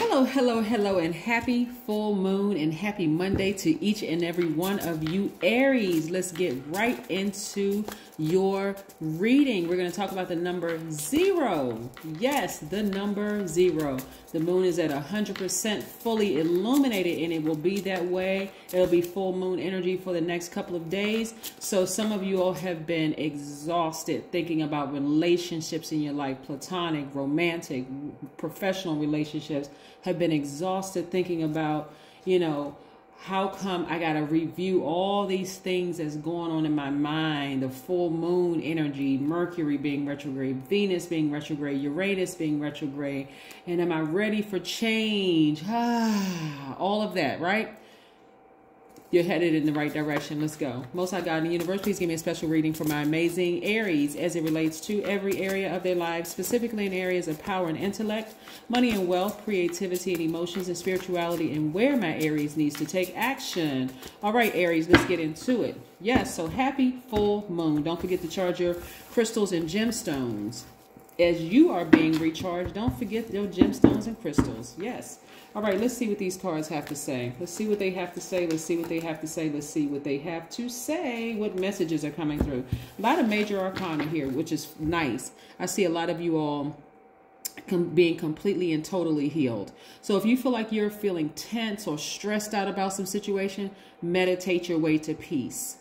Hello, hello, hello, and happy full moon and happy Monday to each and every one of you Aries. Let's get right into your reading. We're going to talk about the number 0. Yes, the number 0. The moon is at 100% fully illuminated, and it will be that way. It'll be full moon energy for the next couple of days. So some of you all have been exhausted thinking about relationships in your life, platonic, romantic, professional relationships. Have been exhausted thinking about, how come I got to review all these things that's going on in my mind, the full moon energy, Mercury being retrograde, Venus being retrograde, Uranus being retrograde, and am I ready for change? All of that, right? You're headed in the right direction. Let's go. Most High God in the universe, please give me a special reading for my amazing Aries as it relates to every area of their lives, specifically in areas of power and intellect, money and wealth, creativity and emotions, and spirituality, and where my Aries needs to take action. All right, Aries, let's get into it. Yes, so happy full moon. Don't forget to charge your crystals and gemstones. As you are being recharged, don't forget your gemstones and crystals. Yes. All right, let's see what these cards have to say. Let's see what they have to say. Let's see what they have to say. Let's see what they have to say. What messages are coming through. A lot of major arcana here, which is nice. I see a lot of you all being completely and totally healed. So if you feel like you're feeling tense or stressed out about some situation, meditate your way to peace.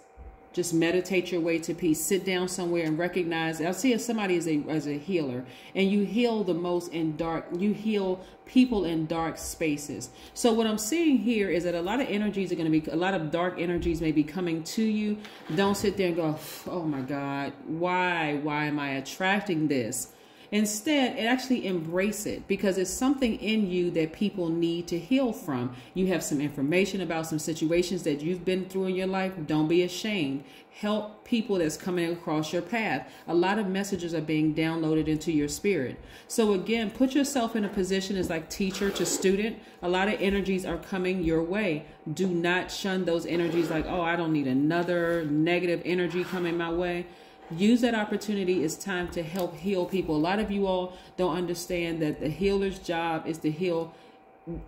Just meditate your way to peace. Sit down somewhere and recognize. I see if somebody is a healer, and you heal the most in dark. You heal people in dark spaces. So what I'm seeing here is that a lot of energies are going to be, a lot of dark energies may be coming to you. Don't sit there and go, oh my God, why am I attracting this? Instead, actually embrace it, because it's something in you that people need to heal from. You have some information about some situations that you've been through in your life. Don't be ashamed. Help people that's coming across your path. A lot of messages are being downloaded into your spirit. So again, put yourself in a position as like teacher to student. A lot of energies are coming your way. Do not shun those energies like, oh, I don't need another negative energy coming my way. Use that opportunity. It's time to help heal people. A lot of you all don't understand that the healer's job is to heal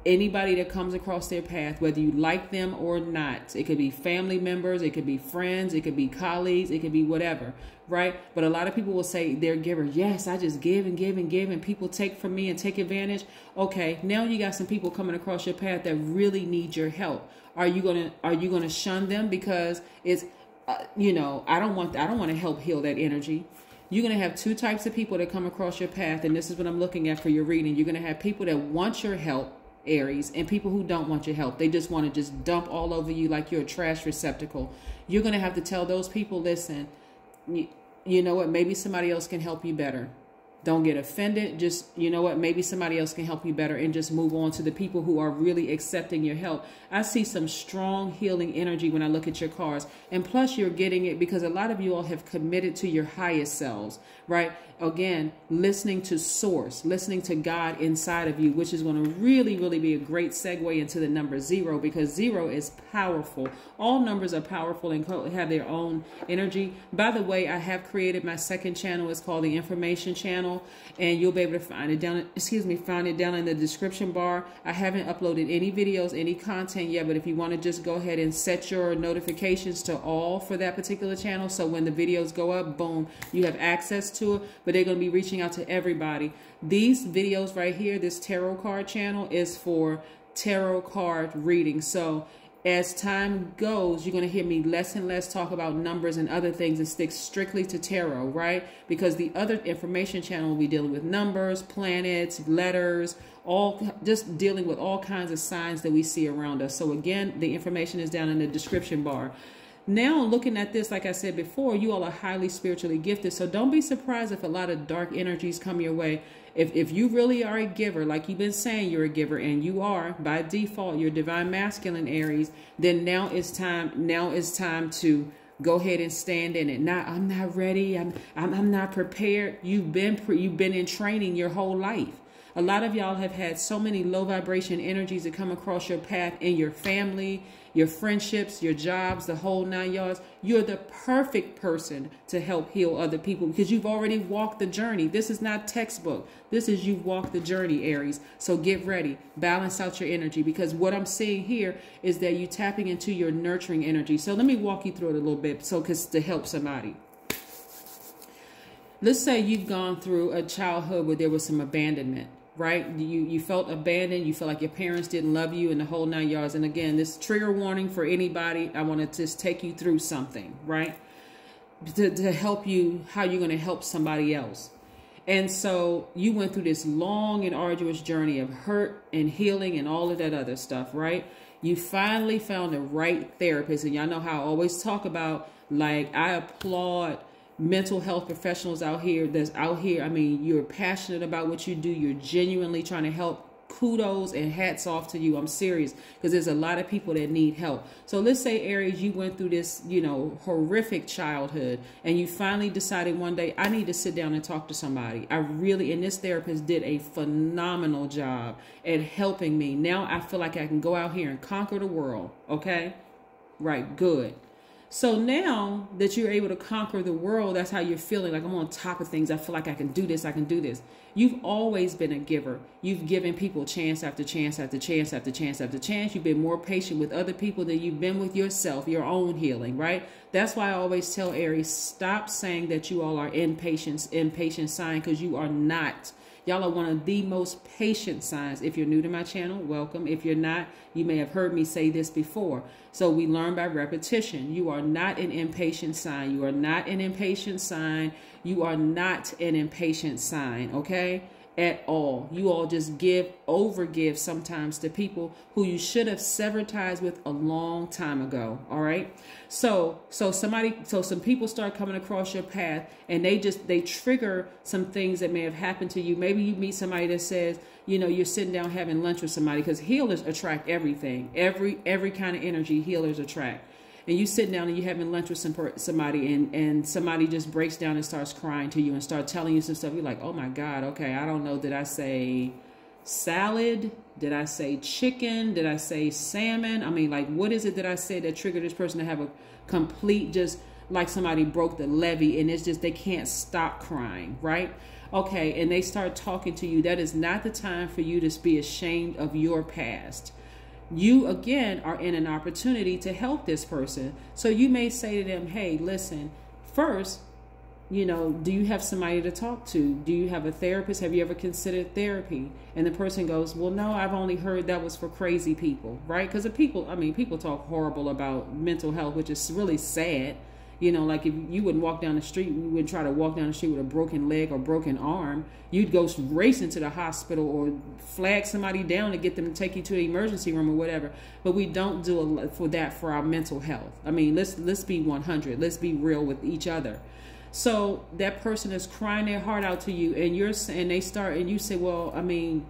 anybody that comes across their path, whether you like them or not. It could be family members, it could be friends, it could be colleagues, it could be whatever, right? But a lot of people will say they're givers. Yes, I just give and give and give, and people take from me and take advantage. Okay, now you got some people coming across your path that really need your help. Are you gonna shun them because it's I don't want to help heal that energy. You're going to have two types of people that come across your path, and this is what I'm looking at for your reading. You're going to have people that want your help, Aries, and people who don't want your help. They just want to just dump all over you like you're a trash receptacle. You're going to have to tell those people, listen, you know what, maybe somebody else can help you better. Don't get offended. Just, you know what, maybe somebody else can help you better, and just move on to the people who are really accepting your help. I see some strong healing energy when I look at your cards. And plus you're getting it because a lot of you all have committed to your highest selves, right? Again, listening to source, listening to God inside of you, which is going to really, really be a great segue into the number 0, because 0 is powerful. All numbers are powerful and have their own energy. By the way, I have created my second channel. It's called the Information Channel, and you'll be able to find it down, find it down in the description bar. I haven't uploaded any videos, any content yet, but if you want to just go ahead and set your notifications to all for that particular channel, so when the videos go up, boom, you have access to it. But they're going to be reaching out to everybody. These videos right here, this tarot card channel, is for tarot card reading. So as time goes, you're going to hear me less and less talk about numbers and other things and stick strictly to tarot, right? Because the other information channel will be dealing with numbers, planets, letters, all just dealing with all kinds of signs that we see around us. So again, the information is down in the description bar. Now, looking at this, like I said before, you all are highly spiritually gifted. So don't be surprised if a lot of dark energies come your way. If you really are a giver, like you've been saying you're a giver, and you are, by default, you're divine masculine, Aries, then now it's time to go ahead and stand in it. I'm not ready. I'm not prepared. You've been in training your whole life. A lot of y'all have had so many low vibration energies that come across your path in your family, your friendships, your jobs, the whole 9 yards. You're the perfect person to help heal other people because you've already walked the journey. This is not textbook. This is you've walked the journey, Aries. So get ready. Balance out your energy, because what I'm seeing here is that you're tapping into your nurturing energy. So let me walk you through it a little bit to help somebody. Let's say you've gone through a childhood where there was some abandonment. Right? You felt abandoned. You felt like your parents didn't love you and the whole 9 yards. And again, this trigger warning for anybody. I want to just take you through something, right? To help you, how you're going to help somebody else. And so you went through this long and arduous journey of hurt and healing and all of that other stuff, right? You finally found the right therapist. And y'all know how I always talk about, like, I applaud mental health professionals out here I mean, you're passionate about what you do. You're genuinely trying to help. Kudos and hats off to you. I'm serious, because there's a lot of people that need help. So let's say, Aries, you went through this, horrific childhood, and you finally decided one day, I need to sit down and talk to somebody. And this therapist did a phenomenal job at helping me. Now I feel like I can go out here and conquer the world. Okay? Right. Good. So now that you're able to conquer the world, that's how you're feeling. Like, I'm on top of things. I feel like I can do this. I can do this. You've always been a giver. You've given people chance after chance after chance after chance after chance. You've been more patient with other people than you've been with yourself, your own healing, right? That's why I always tell Aries, stop saying that you all are impatient sign, because you are not. Y'all are one of the most patient signs. If you're new to my channel, welcome. If you're not, you may have heard me say this before. So we learn by repetition. You are not an impatient sign. You are not an impatient sign. You are not an impatient sign, okay? At all. You all just overgive sometimes to people who you should have severed ties with a long time ago. All right. So some people start coming across your path, and they trigger some things that may have happened to you. Maybe you meet somebody that says, you're sitting down having lunch with somebody, because healers attract everything, every kind of energy healers attract. And you sit down and you're having lunch with somebody, and somebody just breaks down and starts crying to you and start telling you some stuff. You're like, oh my God, okay, I don't know. Did I say salad? Did I say chicken? Did I say salmon? I mean, like, what is it that I said that triggered this person to have a complete, just like somebody broke the levee, and it's just, they can't stop crying, right? Okay, and they start talking to you. That is not the time for you to be ashamed of your past. You, again, are in an opportunity to help this person. So you may say to them, hey, listen, first, do you have somebody to talk to? Do you have a therapist? Have you ever considered therapy? And the person goes, well, no, I've only heard that was for crazy people, right? Because people talk horrible about mental health, which is really sad. Like, if you wouldn't walk down the street, you wouldn't try to walk down the street with a broken leg or broken arm. You'd go racing to the hospital or flag somebody down to get them to take you to the emergency room or whatever. But we don't do for our mental health. I mean, let's be 100. Let's be real with each other. So that person is crying their heart out to you, and you say, well, I mean,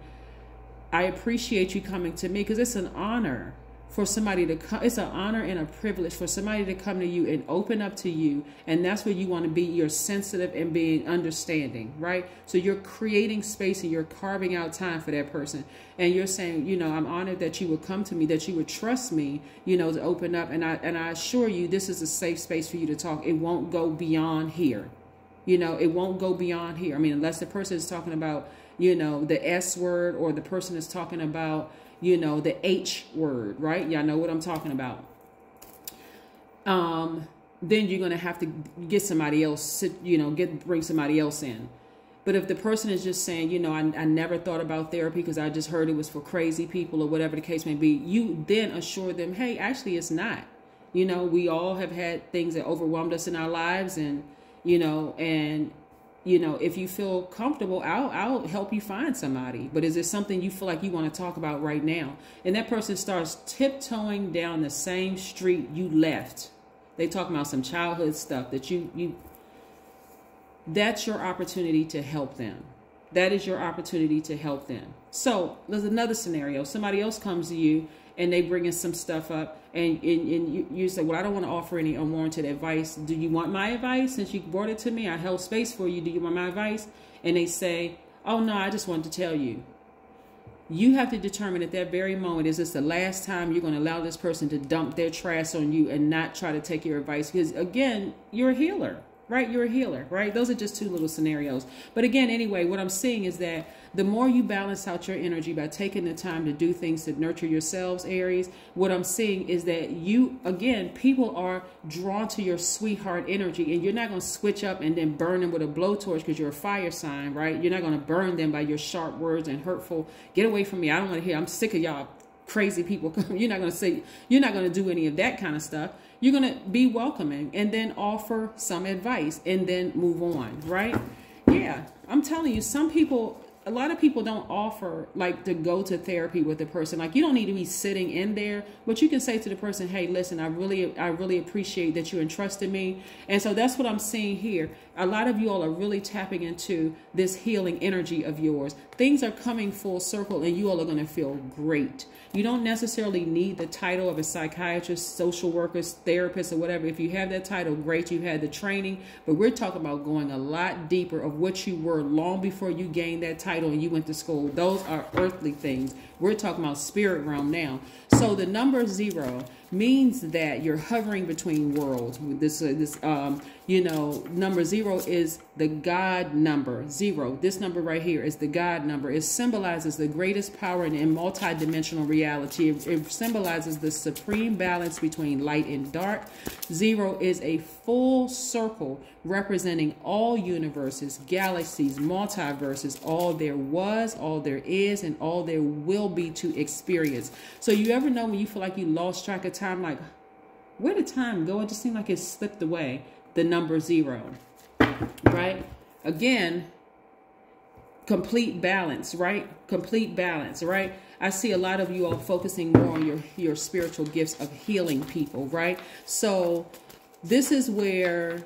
I appreciate you coming to me, because it's an honor for somebody to come. It's an honor and a privilege for somebody to come to you and open up to you. And that's where you want to be. You're sensitive and being understanding, right? So you're creating space and you're carving out time for that person. And you're saying, I'm honored that you would come to me, that you would trust me, to open up. And I assure you, this is a safe space for you to talk. It won't go beyond here. It won't go beyond here. I mean, unless the person is talking about, the S word, or the person is talking about, the H word, right? Y'all know what I'm talking about. Then you're going to have to get somebody else, bring somebody else in. But if the person is just saying, I never thought about therapy because I just heard it was for crazy people, or whatever the case may be, you then assure them, hey, actually it's not. We all have had things that overwhelmed us in our lives, and, if you feel comfortable, I'll help you find somebody. But is it something you feel like you want to talk about right now? And that person starts tiptoeing down the same street you left. They talking about some childhood stuff that that's your opportunity to help them. That is your opportunity to help them. So there's another scenario. Somebody else comes to you and they bring in some stuff up, and you say, well, I don't want to offer any unwarranted advice. Do you want my advice? Since you brought it to me, I held space for you. Do you want my advice? And they say, oh, no, I just wanted to tell you. You have to determine at that very moment, is this the last time you're going to allow this person to dump their trash on you and not try to take your advice? Because again, you're a healer, right? You're a healer, right? Those are just two little scenarios. But again, anyway, what I'm seeing is that the more you balance out your energy by taking the time to do things to nurture yourselves, Aries, what I'm seeing is that you, again, people are drawn to your sweetheart energy, and you're not going to switch up and then burn them with a blowtorch because you're a fire sign, right? You're not going to burn them by your sharp words and hurtful, get away from me, I don't want to hear, I'm sick of y'all crazy people. You're not going to say, you're not going to do any of that kind of stuff. You're going to be welcoming and then offer some advice and then move on, right? Yeah, I'm telling you, some people, a lot of people don't offer like to go to therapy with the person. Like, you don't need to be sitting in there, but you can say to the person, hey, listen, I really appreciate that you entrusted me. And so that's what I'm seeing here. A lot of you all are really tapping into this healing energy of yours. Things are coming full circle and you all are going to feel great. You don't necessarily need the title of a psychiatrist, social worker, therapist, or whatever. If you have that title, great, you had the training. But we're talking about going a lot deeper of what you were long before you gained that title and you went to school. Those are earthly things. We're talking about spirit realm now. So the number 0 means that you're hovering between worlds. You know, number 0 is the God number. 0. This number right here is the God number. It symbolizes the greatest power in multi-dimensional reality. It symbolizes the supreme balance between light and dark. 0 is a full circle representing all universes, galaxies, multiverses, all there was, all there is, and all there will be to experience. So you ever know when you feel like you lost track of time, like, where did time go? It just seemed like it slipped away. The number 0, right? Again, complete balance, right? Complete balance, right? I see a lot of you all focusing more on your spiritual gifts of healing people, right? So this is where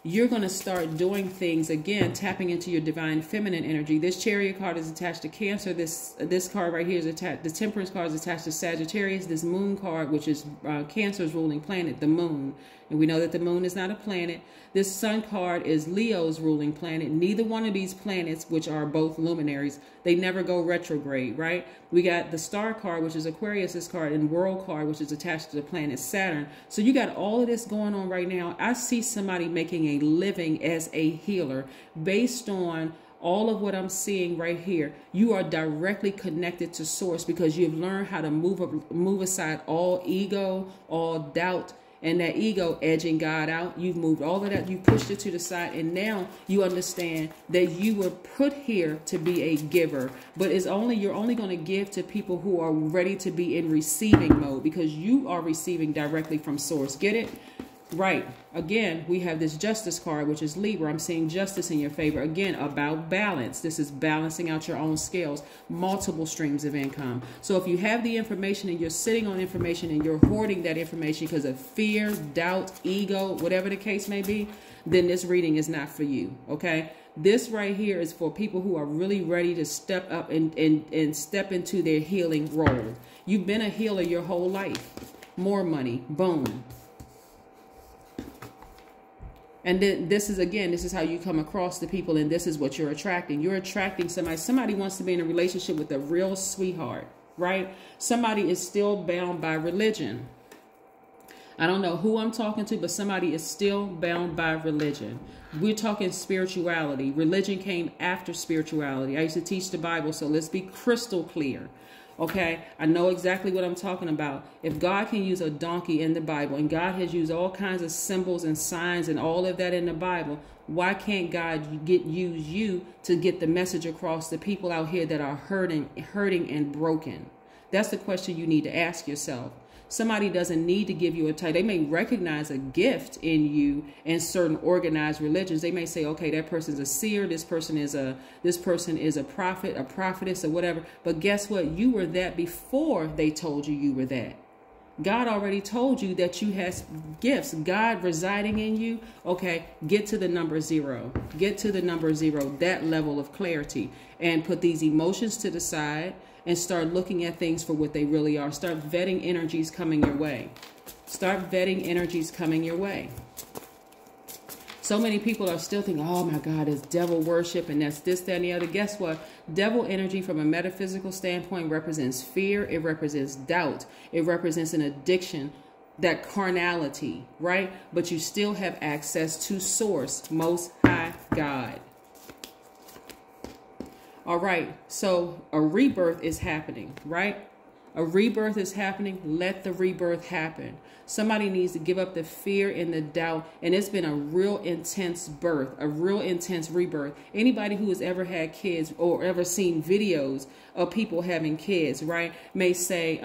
you're going to start doing things, again, tapping into your divine feminine energy. This Chariot card is attached to Cancer. This card right here is attached, the Temperance card is attached to Sagittarius. This Moon card, which is Cancer's ruling planet, the Moon. And we know that the Moon is not a planet. This Sun card is Leo's ruling planet. Neither one of these planets, which are both luminaries, they never go retrograde, right? We got the Star card, which is Aquarius's card, and World card, which is attached to the planet Saturn. So you got all of this going on right now. I see somebody making a living as a healer based on all of what I'm seeing right here. You are directly connected to source because you've learned how to move aside all ego, all doubt, and that ego edging God out. You've moved all of that. You pushed it to the side. And now you understand that you were put here to be a giver. But you're only going to give to people who are ready to be in receiving mode because you are receiving directly from source. Get it? Right. Again, we have this Justice card, which is Libra. I'm seeing justice in your favor. Again, about balance. This is balancing out your own scales, multiple streams of income. So if you have the information and you're sitting on information and you're hoarding that information because of fear, doubt, ego, whatever the case may be, then this reading is not for you. Okay. This right here is for people who are really ready to step up and step into their healing role. You've been a healer your whole life. More money. Boom. And then this is how you come across the people, and this is what you're attracting. You're attracting somebody. Somebody wants to be in a relationship with a real sweetheart, right? Somebody is still bound by religion. I don't know who I'm talking to, but somebody is still bound by religion. We're talking spirituality. Religion came after spirituality. I used to teach the Bible, so let's be crystal clear. Okay, I know exactly what I'm talking about. If God can use a donkey in the Bible, and God has used all kinds of symbols and signs and all of that in the Bible, why can't God use you to get the message across to people out here that are hurting and broken? That's the question you need to ask yourself. Somebody doesn't need to give you a title. They may recognize a gift in you in certain organized religions. They may say, okay, that person's a seer. This person is a prophet, a prophetess, or whatever. But guess what? You were that before they told you you were that. God already told you that you have gifts. God residing in you. Okay, get to the number 0. Get to the number 0, that level of clarity. And put these emotions to the side and start looking at things for what they really are. Start vetting energies coming your way. Start vetting energies coming your way. So many people are still thinking, oh my God, it's devil worship and that's this, that, and the other. Guess what? Devil energy from a metaphysical standpoint represents fear. It represents doubt. It represents an addiction, that carnality, right? But you still have access to Source, Most High God. All right, so a rebirth is happening, right? A rebirth is happening. Let the rebirth happen. Somebody needs to give up the fear and the doubt. And it's been a real intense birth, a real intense rebirth. Anybody who has ever had kids or ever seen videos of people having kids, right, may say,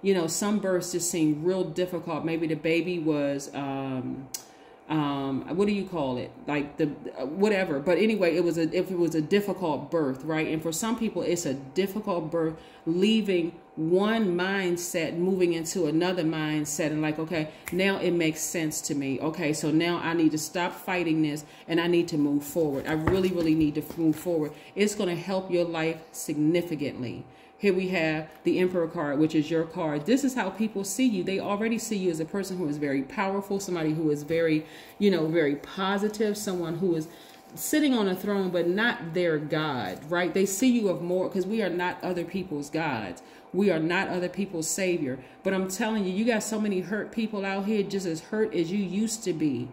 you know, some births just seem real difficult. Maybe the baby was, what do you call it? Like the whatever. But anyway, if it was a difficult birth, right? And for some people, it's a difficult birth, leaving one mindset, moving into another mindset, and like, okay, now it makes sense to me. Okay, so now I need to stop fighting this and I need to move forward. I really, really need to move forward. It's going to help your life significantly. Here we have the Emperor card, which is your card. This is how people see you. They already see you as a person who is very powerful, somebody who is very, you know, very positive, someone who is sitting on a throne, but not their God, right? They see you of more, because we are not other people's gods. We are not other people's savior. But I'm telling you, you got so many hurt people out here, just as hurt as you used to be,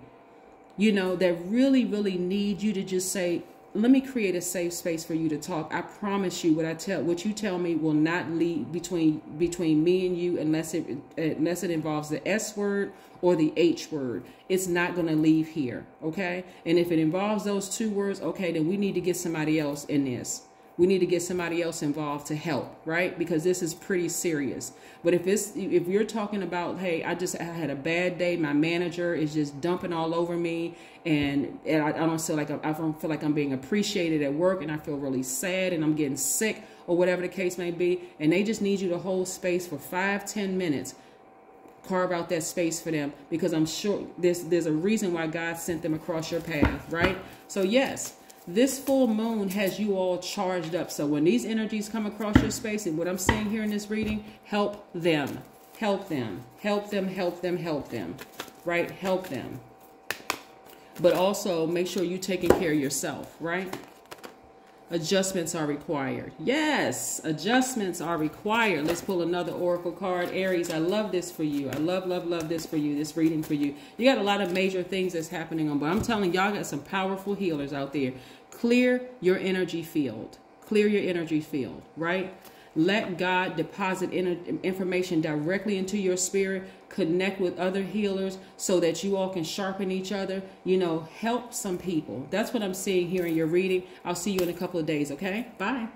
you know, that really, really need you to just say, let me create a safe space for you to talk. I promise you, what you tell me will not lead between me and you unless it involves the S word or the H word. It's not going to leave here, okay? And if it involves those two words, okay, then we need to get somebody else in this. We need to get somebody else involved to help, right? Because this is pretty serious. But if you're talking about, hey, I had a bad day, my manager is just dumping all over me, and I don't feel like I'm being appreciated at work, and I feel really sad, and I'm getting sick, or whatever the case may be, and they just need you to hold space for 5-10 minutes. Carve out that space for them, because I'm sure there's a reason why God sent them across your path, right? So yes, this full moon has you all charged up. So when these energies come across your space, and what I'm saying here in this reading, help them, help them, help them, help them, help them, right? Help them. But also make sure you're taking care of yourself, right? Adjustments are required. Yes, adjustments are required. Let's pull another oracle card. Aries, I love this for you. I love, love, love this for you, this reading for you. You got a lot of major things that's happening on, but I'm telling y'all got some powerful healers out there. Clear your energy field. Clear your energy field, right? Let God deposit information directly into your spirit. Connect with other healers so that you all can sharpen each other. You know, help some people. That's what I'm seeing here in your reading. I'll see you in a couple of days, okay? Bye.